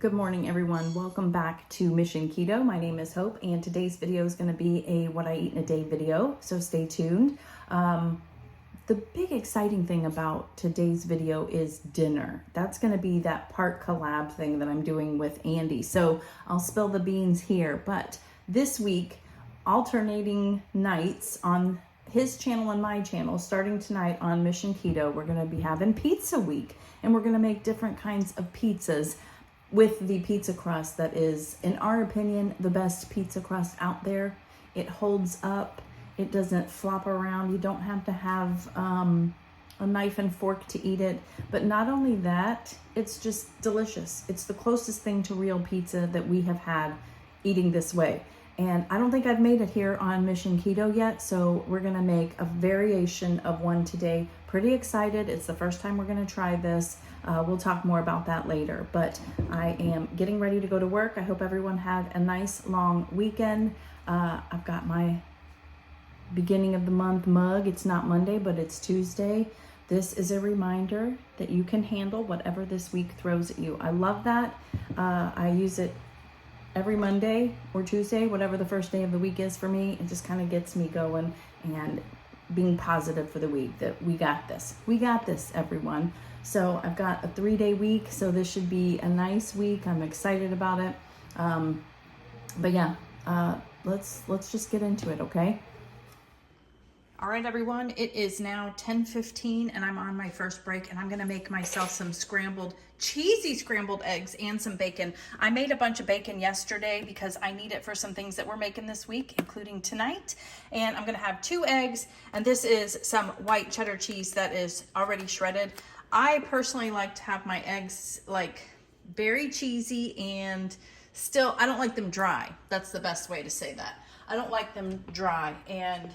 Good morning, everyone. Welcome back to Mission Keto. My name is Hope, and today's video is going to be a what I eat in a day video, so stay tuned. The big exciting thing about today's video is dinner. That's going to be that part collab thing that I'm doing with Andy. So I'll spill the beans here, but this week, alternating nights on his channel and my channel, starting tonight on Mission Keto, we're going to be having pizza week, and we're going to make different kinds of pizzas with the pizza crust that is, in our opinion, the best pizza crust out there. It holds up. It doesn't flop around. You don't have to have a knife and fork to eat it. But not only that, it's just delicious. It's the closest thing to real pizza that we have had eating this way. And I don't think I've made it here on Mission Keto yet, so we're gonna make a variation of one today. Pretty excited. It's the first time we're gonna try this. We'll talk more about that later, but I am getting ready to go to work. I hope everyone had a nice long weekend. I've got my beginning of the month mug. It's not Monday, but it's Tuesday. This is a reminder that you can handle whatever this week throws at you. I love that. I use it every Monday or Tuesday, whatever the first day of the week is for me. It just kind of gets me going and being positive for the week that we got this. We got this, everyone. So I've got a 3-day week, so this should be a nice week. I'm excited about it. But yeah, let's just get into it, okay? All right, everyone, it is now 10:15 and I'm on my first break, and I'm gonna make myself some cheesy scrambled eggs and some bacon. I made a bunch of bacon yesterday because I need it for some things that we're making this week, including tonight. And I'm gonna have 2 eggs, and this is some white cheddar cheese that is already shredded. I personally like to have my eggs like very cheesy, and still, I don't like them dry. That's the best way to say that. I don't like them dry. And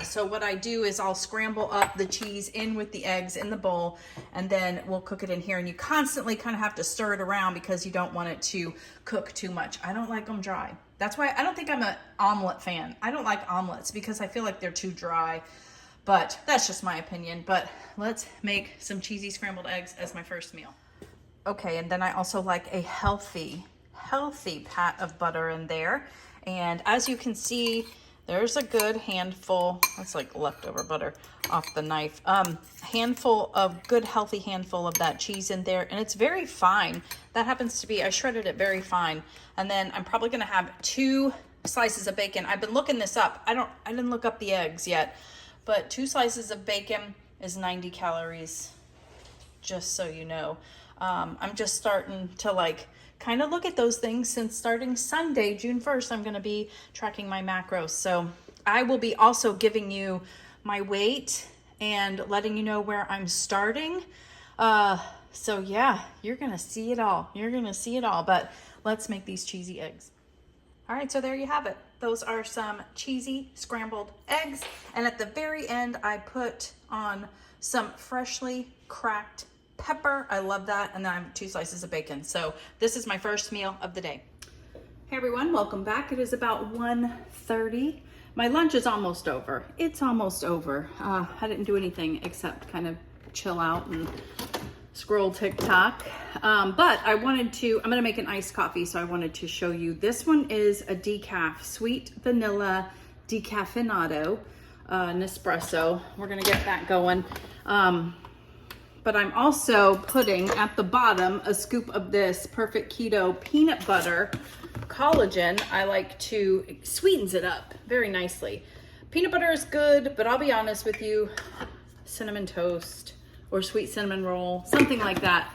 so what I do is I'll scramble up the cheese in with the eggs in the bowl, and then we'll cook it in here. And you constantly kind of have to stir it around because you don't want it to cook too much. I don't like them dry. That's why I don't think I'm an omelet fan. I don't like omelets because I feel like they're too dry, but that's just my opinion. But let's make some cheesy scrambled eggs as my first meal. Okay, and then I also like a healthy pat of butter in there. And as you can see, there's a good handful, that's like leftover butter off the knife, handful of good healthy handful of that cheese in there, and it's very fine. That happens to be, I shredded it very fine. And then I'm probably gonna have 2 slices of bacon. I've been looking this up. I didn't look up the eggs yet, but 2 slices of bacon is 90 calories, just so you know. I'm just starting to kind of look at those things, since starting Sunday, June 1st, I'm going to be tracking my macros. So I will be also giving you my weight and letting you know where I'm starting. So yeah, you're going to see it all. You're going to see it all, but let's make these cheesy eggs. All right, so there you have it. Those are some cheesy scrambled eggs. And at the very end, I put on some freshly cracked pepper. I love that. And then I have 2 slices of bacon. So this is my first meal of the day. Hey everyone, welcome back. It is about 1:30. My lunch is almost over. It's almost over. I didn't do anything except kind of chill out and scroll TikTok. But I'm gonna make an iced coffee, so I wanted to show you. This one is a decaf, sweet vanilla decaffeinato Nespresso. We're gonna get that going. But I'm also putting at the bottom a scoop of this Perfect Keto peanut butter collagen. I like to, it sweetens it up very nicely. Peanut butter is good, but I'll be honest with you, cinnamon toast or sweet cinnamon roll, something like that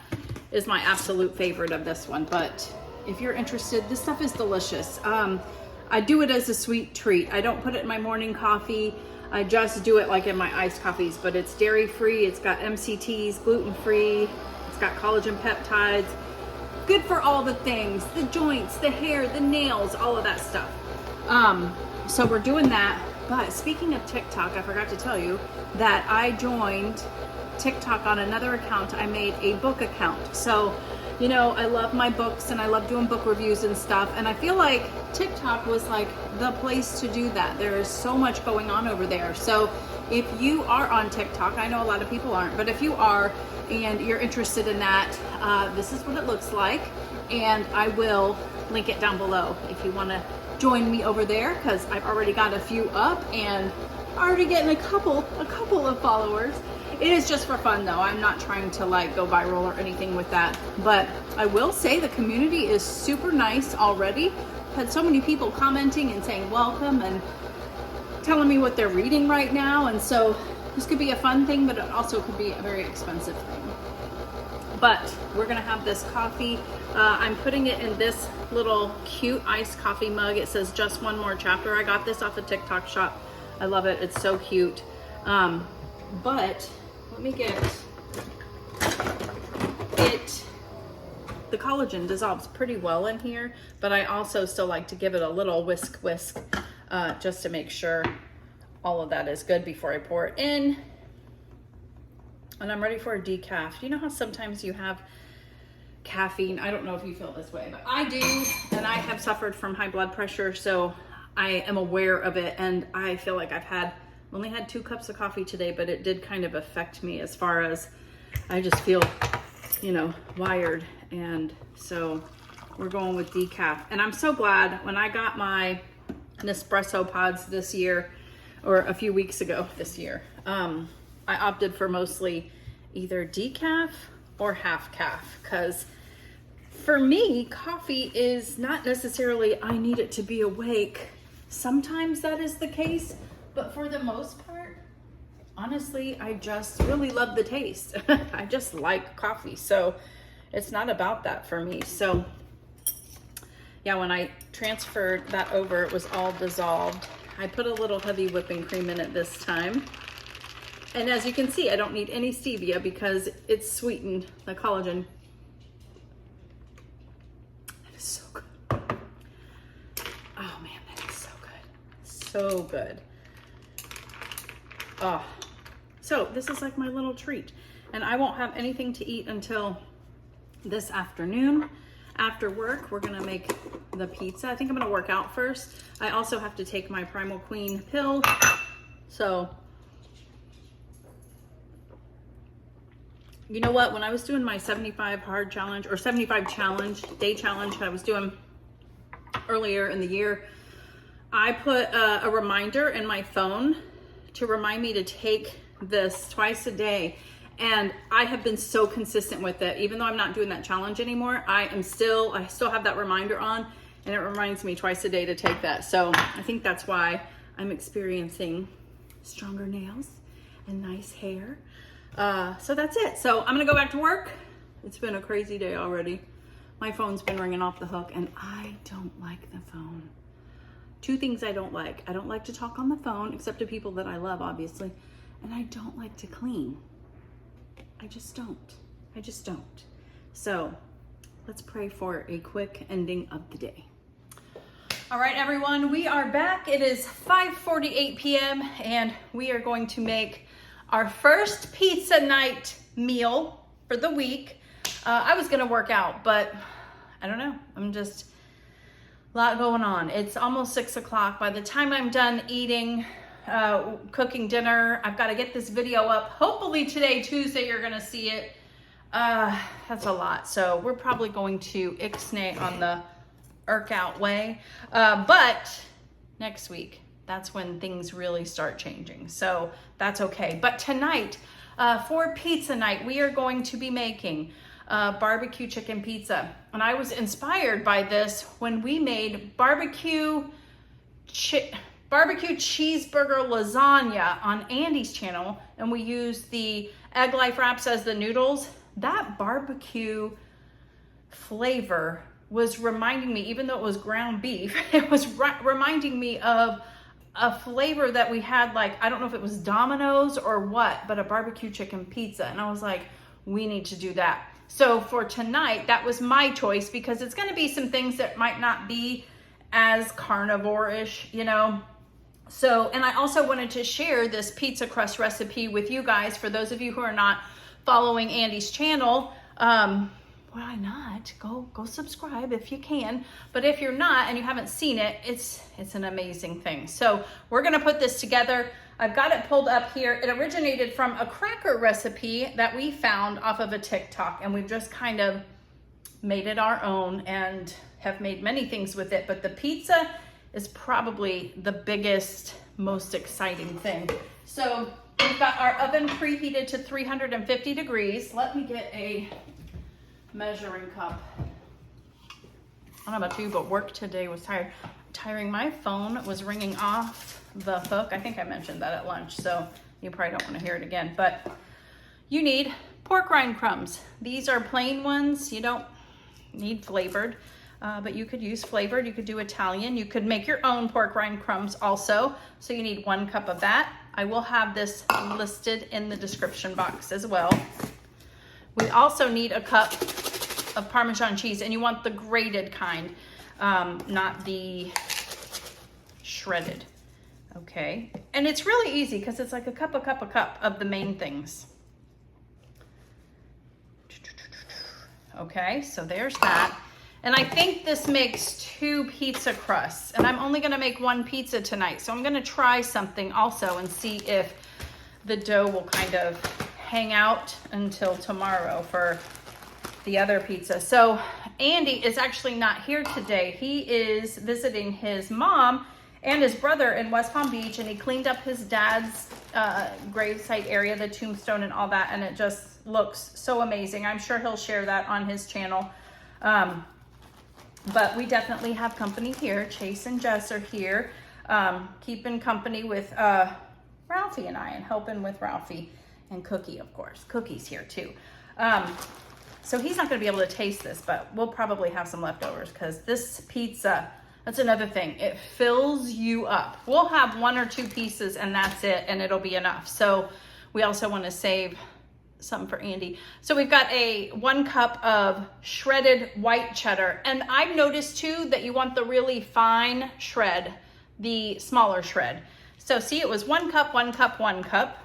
is my absolute favorite of this one. But if you're interested, this stuff is delicious. I do it as a sweet treat. I don't put it in my morning coffee. I just do it like in my iced coffees, but it's dairy-free, it's got MCTs, gluten-free, it's got collagen peptides, good for all the things, the joints, the hair, the nails, all of that stuff. So we're doing that. But speaking of TikTok, I forgot to tell you that I joined TikTok on another account. I made a book account. So, you know, I love my books and I love doing book reviews and stuff. And I feel like TikTok was like the place to do that. There is so much going on over there. So if you are on TikTok, I know a lot of people aren't, but if you are and you're interested in that, this is what it looks like. and I will link it down below if you want to join me over there, because I've already got a few up and already getting a couple of followers. It is just for fun though. I'm not trying to like go viral or anything with that, but I will say the community is super nice already. Had so many people commenting and saying welcome and telling me what they're reading right now, and so this could be a fun thing, but it also could be a very expensive thing. But we're gonna have this coffee. I'm putting it in this little cute iced coffee mug. It says just one more chapter. I got this off a TikTok shop. I love it, it's so cute. But let me get it. The collagen dissolves pretty well in here, but I also still like to give it a little whisk just to make sure all of that is good before I pour it in. And I'm ready for a decaf. You know how sometimes you have caffeine? I don't know if you feel this way, but I do, and I have suffered from high blood pressure, so I am aware of it, and I feel like I've only had 2 cups of coffee today, but it did kind of affect me as far as I just feel, you know, wired. And so we're going with decaf. And I'm so glad when I got my Nespresso pods this year, or a few weeks ago this year, I opted for mostly either decaf or half calf, because for me, coffee is not necessarily I need it to be awake. Sometimes that is the case, but for the most part, honestly, I just really love the taste. I just like coffee, so it's not about that for me. So yeah, when I transferred that over, it was all dissolved. I put a little heavy whipping cream in it this time. And as you can see, I don't need any stevia because it's sweetened, the collagen. That is so good. Oh man, that is so good. So good. Oh, so this is like my little treat. And I won't have anything to eat until this afternoon. After work, we're gonna make the pizza. I think I'm gonna work out first. I also have to take my Primal Queen pill. So, you know what? When I was doing my 75 hard challenge, or 75 day challenge I was doing earlier in the year, I put a reminder in my phone to remind me to take this twice a day. And I have been so consistent with it. Even though I'm not doing that challenge anymore, I still have that reminder on, and it reminds me twice a day to take that. So I think that's why I'm experiencing stronger nails and nice hair. So that's it. So I'm gonna go back to work. It's been a crazy day already. My phone's been ringing off the hook, and I don't like the phone. 2 things I don't like. I don't like to talk on the phone, except to people that I love, obviously. And I don't like to clean. I just don't. So let's pray for a quick ending of the day. All right, everyone, we are back. It is 5:48 p.m. and we are going to make our first pizza night meal for the week. I was gonna work out, but I don't know. I'm just a lot going on. It's almost 6 o'clock. By the time I'm done eating, cooking dinner, I've got to get this video up. Hopefully today, Tuesday, you're gonna see it. That's a lot. So we're probably going to ixnay on the out way. But next week, that's when things really start changing. So that's okay. But tonight, for pizza night, we are going to be making barbecue chicken pizza. And I was inspired by this when we made barbecue cheeseburger lasagna on Andy's channel, and we used the Egg Life wraps as the noodles. That barbecue flavor was reminding me, even though it was ground beef, it was reminding me of a flavor that we had, like, I don't know if it was Domino's or what, but a barbecue chicken pizza. And I was like, we need to do that. So for tonight, that was my choice, because it's going to be some things that might not be as carnivore-ish, you know. So, and I also wanted to share this pizza crust recipe with you guys. For those of you who are not following Andy's channel, why not? Go subscribe if you can. But if you're not and you haven't seen it, it's an amazing thing. So we're gonna put this together. I've got it pulled up here. It originated from a cracker recipe that we found off of a TikTok, and we've just kind of made it our own and have made many things with it, but the pizza is probably the biggest, most exciting thing. So we've got our oven preheated to 350 degrees. Let me get a measuring cup. I don't know about you, but work today was tiring. My phone was ringing off the hook. I think I mentioned that at lunch, so you probably don't want to hear it again. But you need pork rind crumbs. These are plain ones. You don't need flavored, but you could use flavored. You could do Italian. You could make your own pork rind crumbs also. So you need 1 cup of that. I will have this listed in the description box as well. We also need a cup of Parmesan cheese, and you want the grated kind, not the shredded. Okay, and it's really easy because it's like a cup of the main things. Okay, so there's that. And I think this makes 2 pizza crusts, and I'm only gonna make 1 pizza tonight. So I'm gonna try something also and see if the dough will kind of hang out until tomorrow for the other pizza. So Andy is actually not here today. He is visiting his mom and his brother in West Palm Beach, and he cleaned up his dad's gravesite area, the tombstone and all that, and it just looks so amazing. I'm sure he'll share that on his channel. But we definitely have company here. Chase and Jess are here, keeping company with Ralphie and I, and helping with Ralphie, and Cookie, of course. Cookie's here too. So he's not gonna be able to taste this, but we'll probably have some leftovers, because this pizza, that's another thing, it fills you up. We'll have 1 or 2 pieces and that's it, and it'll be enough. So we also wanna save something for Andy. So we've got a 1 cup of shredded white cheddar. And I've noticed too that you want the really fine shred, the smaller shred. So see, it was 1 cup, 1 cup, 1 cup.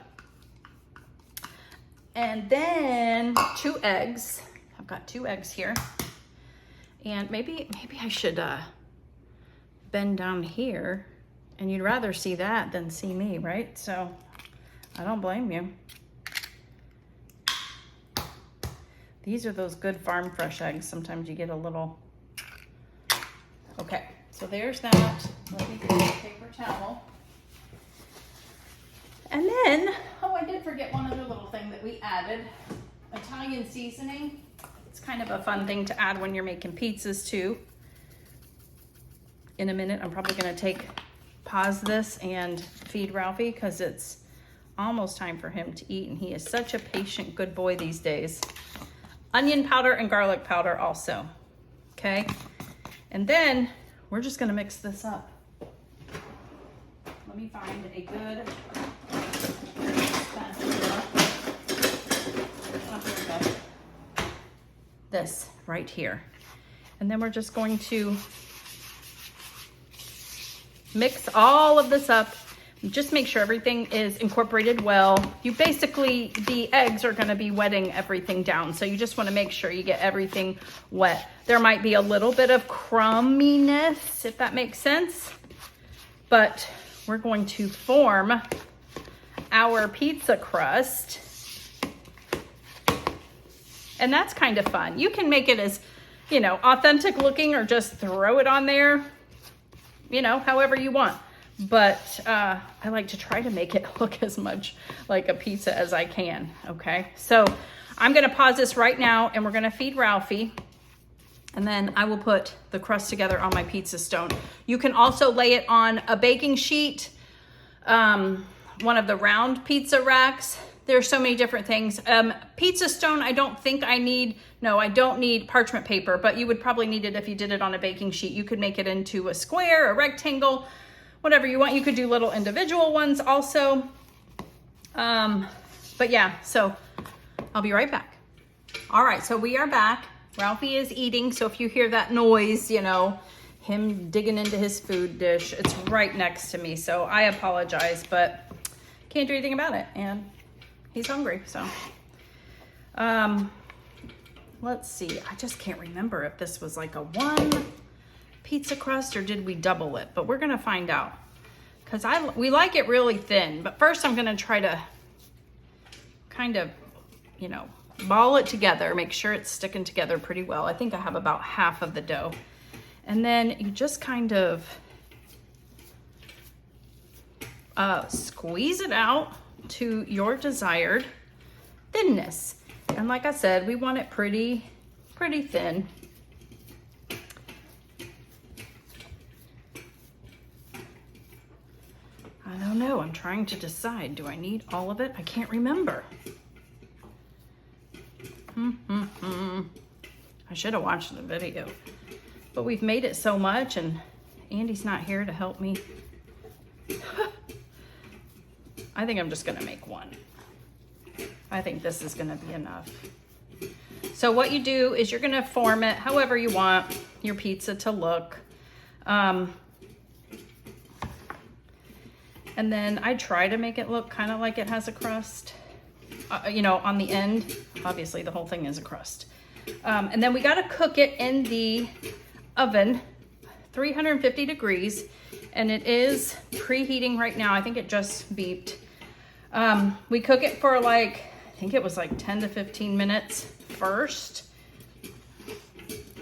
And then 2 eggs. I've got 2 eggs here. And maybe I should bend down here, and you'd rather see that than see me, right? So I don't blame you. These are those good farm fresh eggs. Sometimes you get a little. Okay, so there's that. Let me get a paper towel. And then, oh, I did forget one other little thing that we added. Italian seasoning. It's kind of a fun thing to add when you're making pizzas too. In a minute, I'm probably gonna pause this and feed Ralphie, because it's almost time for him to eat, and he is such a patient, good boy these days. Onion powder and garlic powder also, okay? And then we're just gonna mix this up. Let me find a good this right here. And then we're just going to mix all of this up. Just make sure everything is incorporated well. You basically, the eggs are gonna be wetting everything down. So you just wanna make sure you get everything wet. There might be a little bit of crumminess, if that makes sense. But we're going to form our pizza crust. And that's kind of fun. You can make it as, you know, authentic looking, or just throw it on there, you know, however you want. But I like to try to make it look as much like a pizza as I can, okay? So I'm gonna pause this right now, and we're gonna feed Ralphie, and then I will put the crust together on my pizza stone. You can also lay it on a baking sheet, one of the round pizza racks. There's so many different things. Pizza stone, I don't think I need, no, I don't need parchment paper, but you would probably need it if you did it on a baking sheet. You could make it into a square, a rectangle, whatever you want. You could do little individual ones also. But yeah, so I'll be right back. All right, so we are back. Ralphie is eating, so if you hear that noise, you know, him digging into his food dish, it's right next to me, so I apologize, but can't do anything about it, and he's hungry, so. Let's see, I just can't remember if this was like a 1 pizza crust or did we double it, but we're gonna find out. Because we like it really thin, but first I'm gonna try to kind of, you know, ball it together, make sure it's sticking together pretty well. I think I have about half of the dough. And then you just kind of squeeze it out to your desired thinness. And like I said, we want it pretty thin. I don't know, I'm trying to decide, do I need all of it? I can't remember. I should have watched the video, but we've made it so much and Andy's not here to help me. I think I'm just gonna make one. I think this is gonna be enough. So what you do is you're gonna form it however you want your pizza to look. And then I try to make it look kind of like it has a crust, you know, on the end. Obviously the whole thing is a crust. And then we gotta cook it in the oven, 350 degrees, and it is preheating right now. I think it just beeped. We cook it for like, I think it was like 10 to 15 minutes first.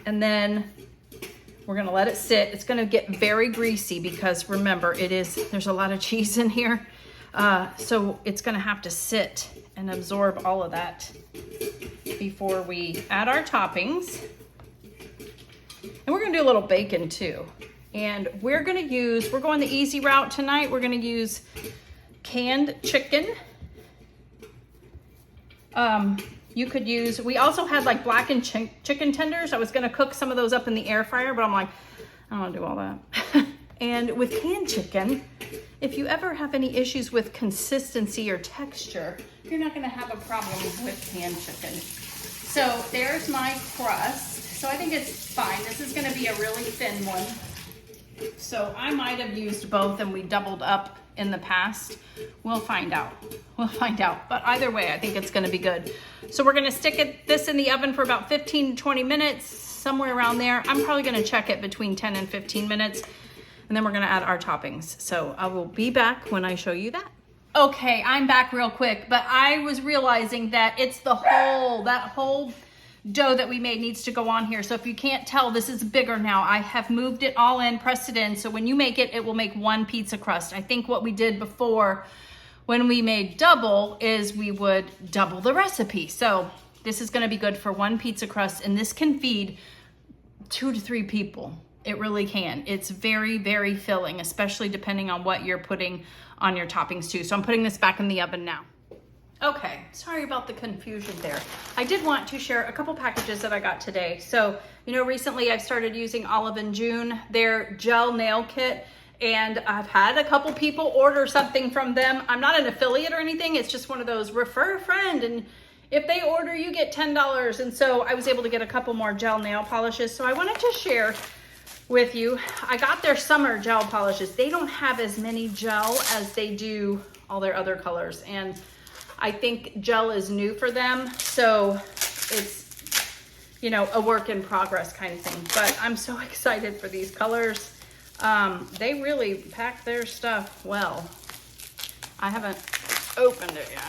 And then we're gonna let it sit. It's gonna get very greasy because remember, there's a lot of cheese in here. So it's gonna have to sit and absorb all of that before we add our toppings. And we're gonna do a little bacon too. And we're going the easy route tonight. We're gonna use canned chicken. You could use, we also had like blackened chicken tenders. I was gonna cook some of those up in the air fryer, but I'm like, I don't wanna do all that. And with canned chicken, if you ever have any issues with consistency or texture, you're not gonna have a problem with canned chicken. So there's my crust. So I think it's fine. This is gonna be a really thin one. So I might have used both and we doubled up in the past. We'll find out. We'll find out. But either way, I think it's gonna be good. So we're gonna stick this in the oven for about 15 to 20 minutes, somewhere around there. I'm probably gonna check it between 10 and 15 minutes. And then we're gonna add our toppings. So I will be back when I show you that. Okay, I'm back real quick, but I was realizing that it's that whole dough that we made needs to go on here. So if you can't tell, this is bigger now. I have moved it all in, pressed it in. So when you make it, it will make one pizza crust. I think what we did before when we made double is we would double the recipe. So this is gonna be good for one pizza crust, and this can feed 2 to 3 people. It really can. It's very, very filling, especially depending on what you're putting on your toppings too. So I'm putting this back in the oven now. Okay, sorry about the confusion there. I did want to share a couple packages that I got today. So, you know, recently I've started using Olive & June, their gel nail kit, and I've had a couple people order something from them. I'm not an affiliate or anything. It's just one of those refer a friend, and if they order, you get $10. And so I was able to get a couple more gel nail polishes. So I wanted to share with you. I got their summer gel polishes. They don't have as many gel as they do all their other colors. And I think gel is new for them. So it's, you know, a work in progress kind of thing. But I'm so excited for these colors. They really pack their stuff well. I haven't opened it yet.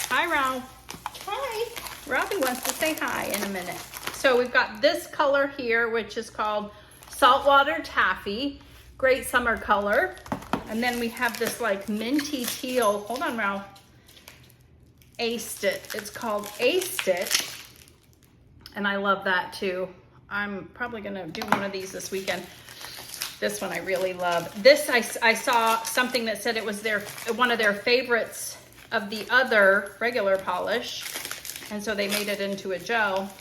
Hi, Ralph. Hi. Ralphie wants to say hi in a minute. So we've got this color here, which is called Saltwater Taffy. Great summer color. And then we have this like minty teal. Hold on, Ralph. Aced It. It's called Aced It. And I love that too. I'm probably gonna do one of these this weekend. This one I really love. This, I saw something that said it was one of their favorites of the other regular polish. And so they made it into a gel.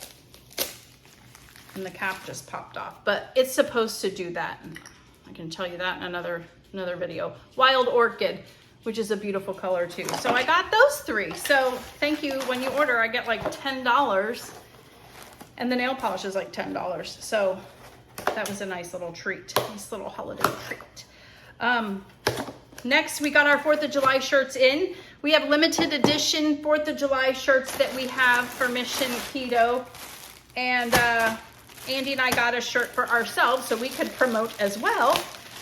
And the cap just popped off. But it's supposed to do that. I can tell you that in another video. Wild Orchid, which is a beautiful color too. So I got those 3. So thank you. When you order, I get like $10. And the nail polish is like $10. So that was a nice little treat. Nice little holiday treat. Next, we got our 4th of July shirts in. We have limited edition 4th of July shirts that we have for Mission Keto. And Andy and I got a shirt for ourselves so we could promote as well.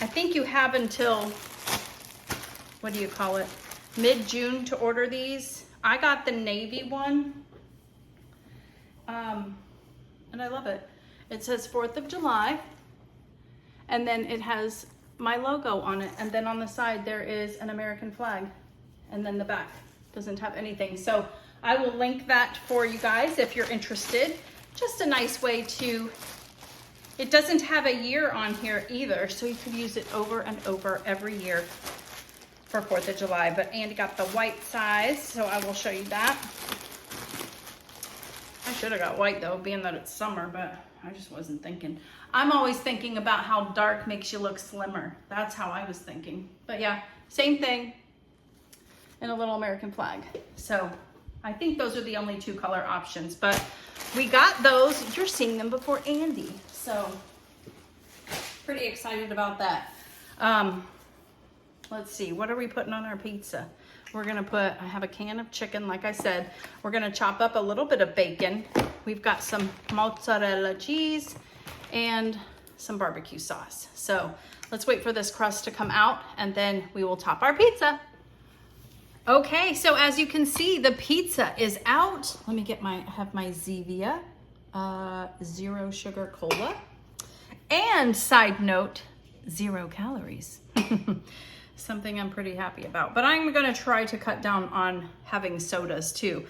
I think you have until, what do you call it, mid-June to order these. I got the navy one. And I love it. It says 4th of July, and then it has my logo on it, and then on the side there is an American flag, and then the back doesn't have anything. So I will link that for you guys if you're interested. Just a nice way to, it doesn't have a year on here either, so you could use it over and over every year for 4th of July. But Andy got the white size, so I will show you that. I should have got white though, being that it's summer, but I just wasn't thinking. I'm always thinking about how dark makes you look slimmer. That's how I was thinking. But yeah, same thing, and a little American flag. So I think those are the only 2 color options, but we got those. You're seeing them before Andy. So pretty excited about that. Let's see, what are we putting on our pizza? We're gonna put, I have a can of chicken, like I said. We're gonna chop up a little bit of bacon. We've got some mozzarella cheese and some barbecue sauce. So let's wait for this crust to come out, and then we will top our pizza. Okay, so as you can see, the pizza is out. Let me get I have my Zevia 0 sugar cola. And side note, 0 calories. Something I'm pretty happy about. But I'm gonna try to cut down on having sodas too,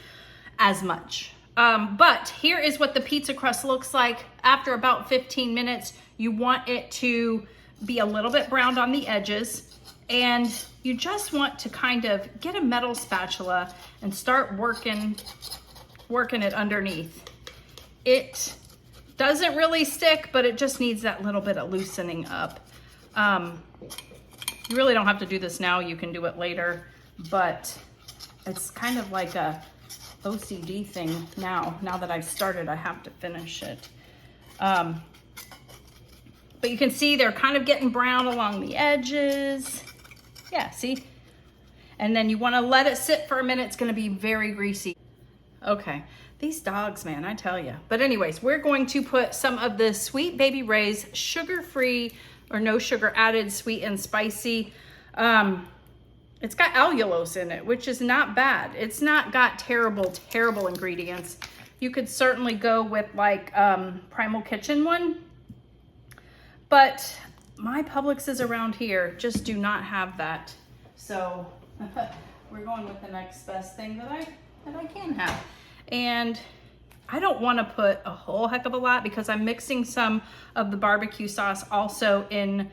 as much. But here is what the pizza crust looks like after about 15 minutes. You want it to be a little bit browned on the edges, and you just want to kind of get a metal spatula and start working it underneath. It doesn't really stick, but it just needs that little bit of loosening up. You really don't have to do this now, you can do it later, but it's kind of like a OCD thing now. Now that I've started, I have to finish it. But you can see they're kind of getting brown along the edges. Yeah, see? And then you want to let it sit for a minute. It's going to be very greasy. Okay, these dogs, man, I tell you. But anyways, we're going to put some of the Sweet Baby Ray's sugar-free or no sugar added sweet and spicy. It's got allulose in it, which is not bad. It's not got terrible ingredients. You could certainly go with like Primal Kitchen one, but my Publixes around here just do not have that. So we're going with the next best thing that I can have. And I don't want to put a whole heck of a lot because I'm mixing some of the barbecue sauce also in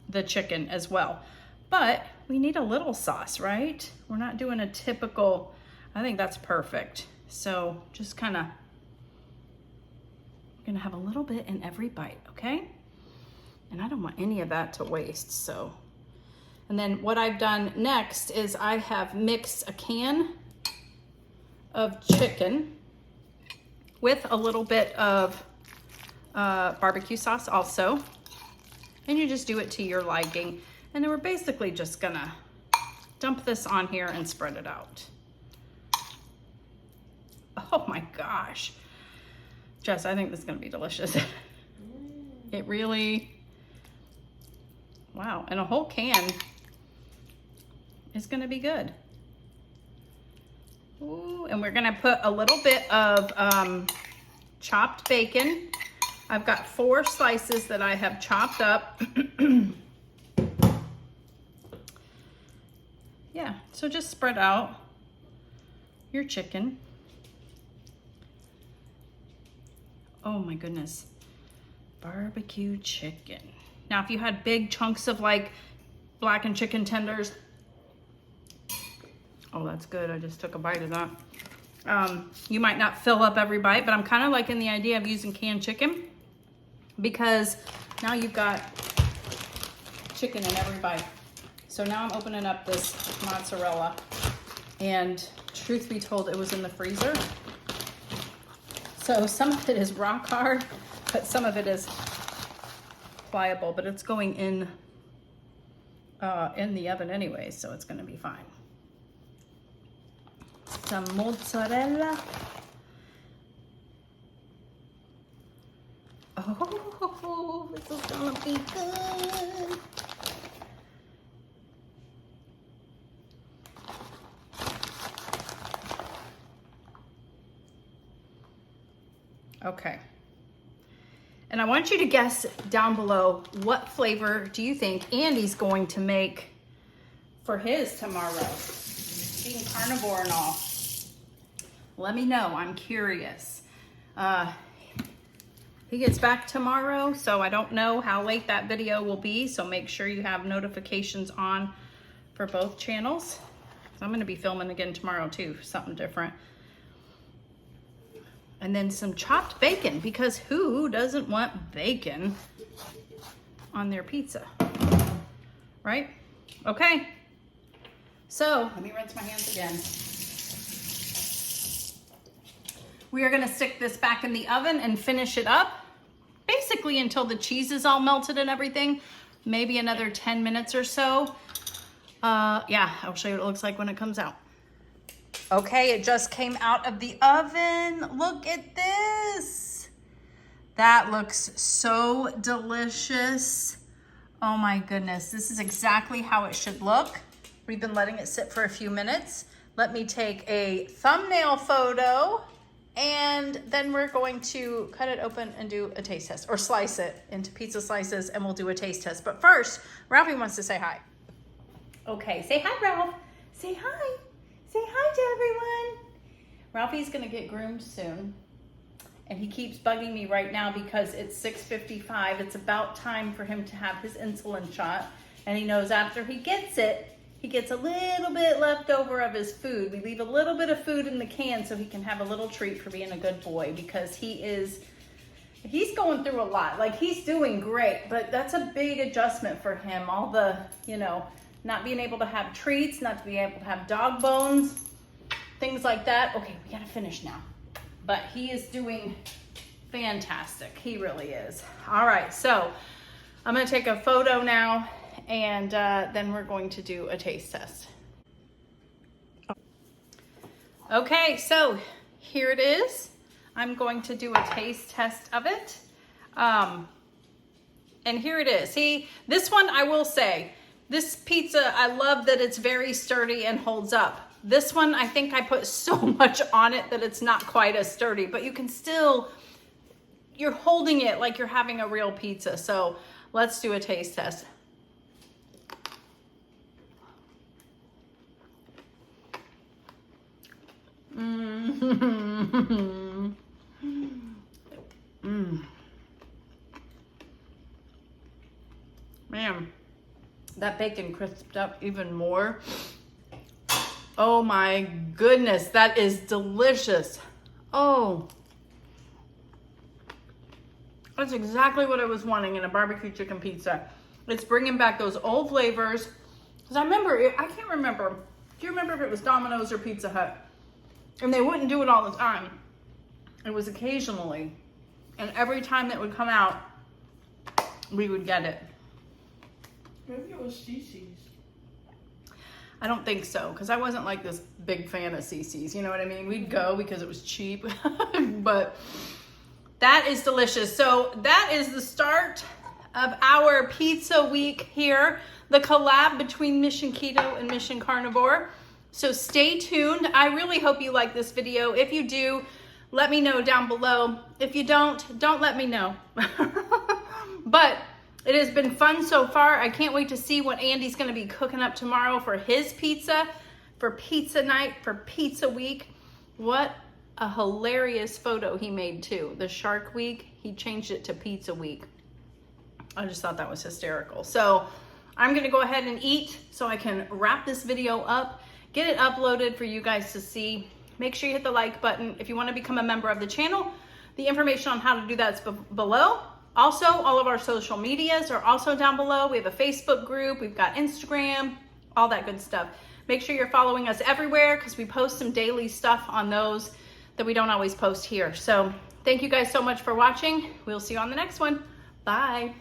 the chicken as well. But we need a little sauce, right? We're not doing a typical, I think that's perfect. So just kind of, we're gonna have a little bit in every bite, okay? And I don't want any of that to waste, so. And then what I've done next is I have mixed a can of chicken with a little bit of barbecue sauce also. And you just do it to your liking. And then we're basically just gonna dump this on here and spread it out. Oh my gosh. Jess, I think this is gonna be delicious. It really, wow. And a whole can is gonna be good. Ooh, and we're gonna put a little bit of chopped bacon. I've got 4 slices that I have chopped up. Yeah, so just spread out your chicken. Oh my goodness, barbecue chicken. Now, if you had big chunks of like blackened chicken tenders, oh, that's good. I just took a bite of that. You might not fill up every bite, but I'm kind of liking the idea of using canned chicken because now you've got chicken in every bite. So now I'm opening up this mozzarella, and truth be told, it was in the freezer. So some of it is rock hard, but some of it is pliable, but it's going in the oven anyway, so it's gonna be fine. Some mozzarella. Oh, this is gonna be good. Okay. And I want you to guess down below, what flavor do you think Andy's going to make for his tomorrow? Being carnivore and all. Let me know, I'm curious. He gets back tomorrow, so I don't know how late that video will be, so make sure you have notifications on for both channels. I'm gonna be filming again tomorrow too, something different. And then some chopped bacon, because who doesn't want bacon on their pizza, right? Okay, so let me rinse my hands again. We are gonna stick this back in the oven and finish it up, basically until the cheese is all melted and everything, maybe another 10 minutes or so. Yeah, I'll show you what it looks like when it comes out. Okay, it just came out of the oven. Look at this. That looks so delicious. Oh my goodness, this is exactly how it should look. We've been letting it sit for a few minutes. Let me take a thumbnail photo, and then we're going to cut it open and do a taste test, or slice it into pizza slices, and we'll do a taste test. But first, Ralphie wants to say hi. Okay, say hi, Ralph. Say hi. Say hi to everyone. Ralphie's gonna get groomed soon, and he keeps bugging me right now because it's 6:55. It's about time for him to have his insulin shot, and he knows after he gets it, he gets a little bit left over of his food. We leave a little bit of food in the can so he can have a little treat for being a good boy, because he's going through a lot. Like, he's doing great, but that's a big adjustment for him. All the, not being able to have treats, not to be able to have dog bones, things like that. Okay, we gotta finish now. But he is doing fantastic. He really is. All right, so I'm gonna take a photo now, and then we're going to do a taste test. Okay, so here it is. I'm going to do a taste test of it. And here it is. See, this one, I will say, this pizza, I love that it's very sturdy and holds up. This one, I think I put so much on it that it's not quite as sturdy, but you can still, you're holding it like you're having a real pizza. So let's do a taste test. Man, that bacon crisped up even more. Oh my goodness, that is delicious. Oh, that's exactly what I was wanting in a barbecue chicken pizza. It's bringing back those old flavors. Because I remember, I can't remember. Do you remember if it was Domino's or Pizza Hut? And they wouldn't do it all the time. It was occasionally. And every time that would come out, we would get it. Maybe it was CC's. I don't think so, because I wasn't like this big fan of CC's. You know what I mean? We'd go because it was cheap. But that is delicious. So that is the start of our pizza week here. The collab between Mission Keto and Mission Carnivore. So stay tuned. I really hope you like this video. If you do, let me know down below. If you don't let me know. But it has been fun so far. I can't wait to see what Andy's gonna be cooking up tomorrow for his pizza, for pizza night, for pizza week. What a hilarious photo he made too. The Shark Week, he changed it to Pizza Week. I just thought that was hysterical. So I'm gonna go ahead and eat so I can wrap this video up, get it uploaded for you guys to see. Make sure you hit the like button. If you wanna become a member of the channel, the information on how to do that is below. Also, all of our social medias are also down below. We have a Facebook group, we've got Instagram, all that good stuff. Make sure you're following us everywhere, because we post some daily stuff on those that we don't always post here. So thank you guys so much for watching. We'll see you on the next one. Bye.